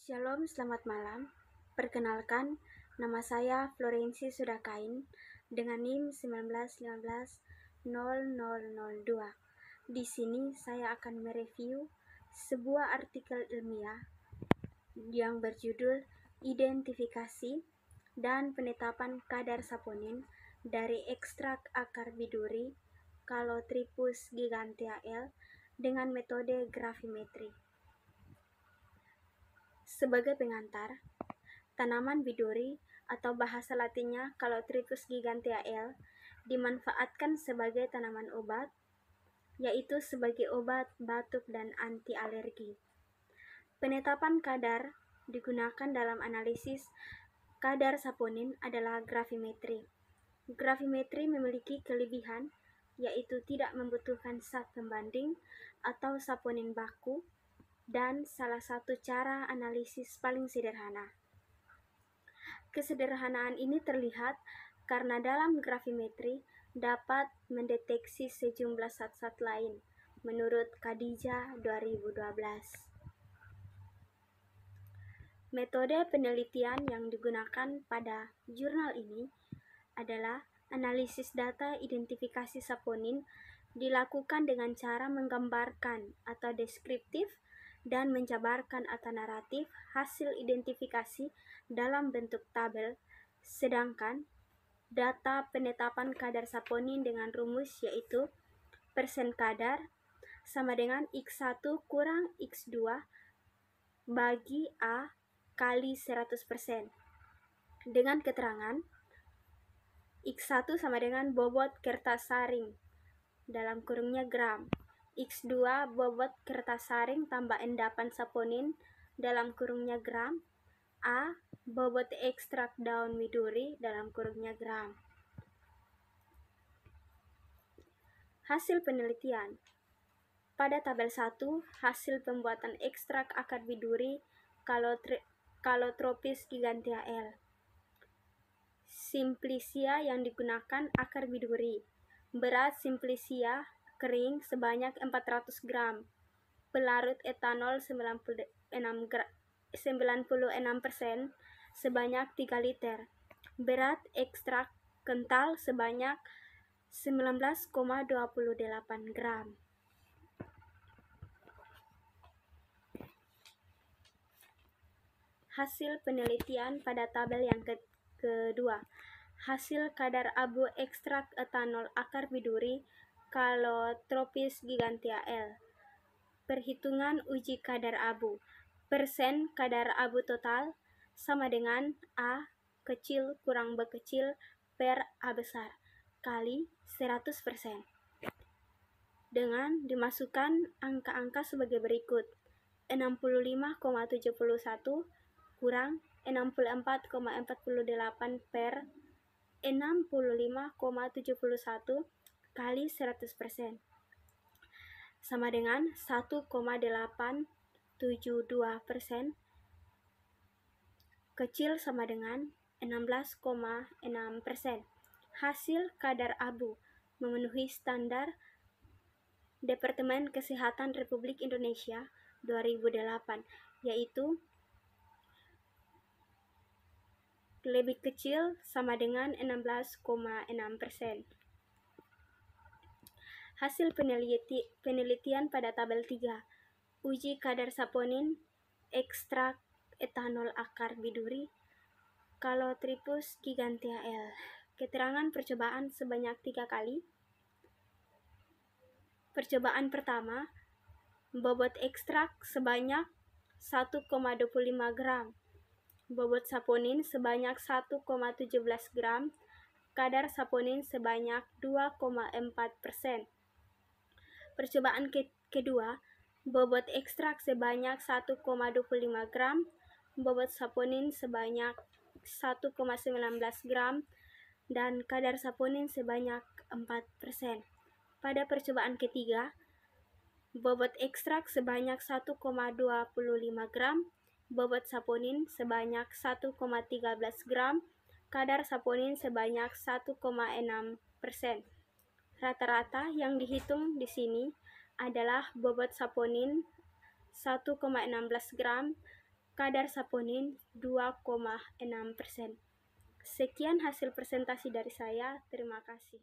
Shalom, selamat malam. Perkenalkan, nama saya Florensi Sudakain dengan NIM 19150002. Di sini saya akan mereview sebuah artikel ilmiah yang berjudul Identifikasi dan Penetapan Kadar Saponin dari ekstrak akar biduri Calotropis gigantea L dengan metode gravimetri. Sebagai pengantar, tanaman biduri atau bahasa latinnya Calotropis gigantea L dimanfaatkan sebagai tanaman obat, yaitu sebagai obat batuk dan anti alergi. Penetapan kadar digunakan dalam analisis kadar saponin adalah gravimetri. Gravimetri memiliki kelebihan, yaitu tidak membutuhkan zat pembanding atau saponin baku, dan salah satu cara analisis paling sederhana. Kesederhanaan ini terlihat karena dalam gravimetri dapat mendeteksi sejumlah zat-zat lain, menurut Khadijah 2012. Metode penelitian yang digunakan pada jurnal ini adalah analisis data identifikasi saponin dilakukan dengan cara menggambarkan atau deskriptif dan menjabarkan atau naratif hasil identifikasi dalam bentuk tabel, sedangkan data penetapan kadar saponin dengan rumus yaitu persen kadar sama dengan X1 kurang X2 bagi A kali 100%, dengan keterangan X1 sama dengan bobot kertas saring dalam kurungnya gram, X2 bobot kertas saring tambah endapan saponin dalam kurungnya gram, A bobot ekstrak daun widuri dalam kurungnya gram. Hasil penelitian. Pada tabel 1, hasil pembuatan ekstrak akar biduri Calotropis gigantea L. Simplicia yang digunakan akar biduri. Berat simplicia kering sebanyak 400 gram. Pelarut etanol 96% sebanyak 3 liter. Berat ekstrak kental sebanyak 19,28 gram. Hasil penelitian pada tabel yang kedua. Hasil kadar abu ekstrak etanol akar biduri Calotropis gigantea L. Perhitungan uji kadar abu. Persen kadar abu total sama dengan A kecil kurang B kecil per A besar kali 100%. Dengan dimasukkan angka-angka sebagai berikut. 65,71 kurang 64,48 per 65,71 kali 100% sama dengan 1,872%, kecil sama dengan 16,6%. Hasil kadar abu memenuhi standar Departemen Kesehatan Republik Indonesia 2008, yaitu lebih kecil sama dengan 16,6%. Hasil penelitian pada tabel 3. Uji kadar saponin ekstrak etanol akar biduri Calotropis gigantea L. Keterangan percobaan sebanyak 3 kali. Percobaan pertama, bobot ekstrak sebanyak 1,25 gram. Bobot saponin sebanyak 1,17 gram, kadar saponin sebanyak 2,4%. Percobaan kedua, bobot ekstrak sebanyak 1,25 gram, bobot saponin sebanyak 1,19 gram, dan kadar saponin sebanyak 4%. Pada percobaan ketiga, bobot ekstrak sebanyak 1,25 gram, bobot saponin sebanyak 1,13 gram, kadar saponin sebanyak 1,6%. Rata-rata yang dihitung di sini adalah bobot saponin 1,16 gram, kadar saponin 2,6%. Sekian hasil presentasi dari saya, terima kasih.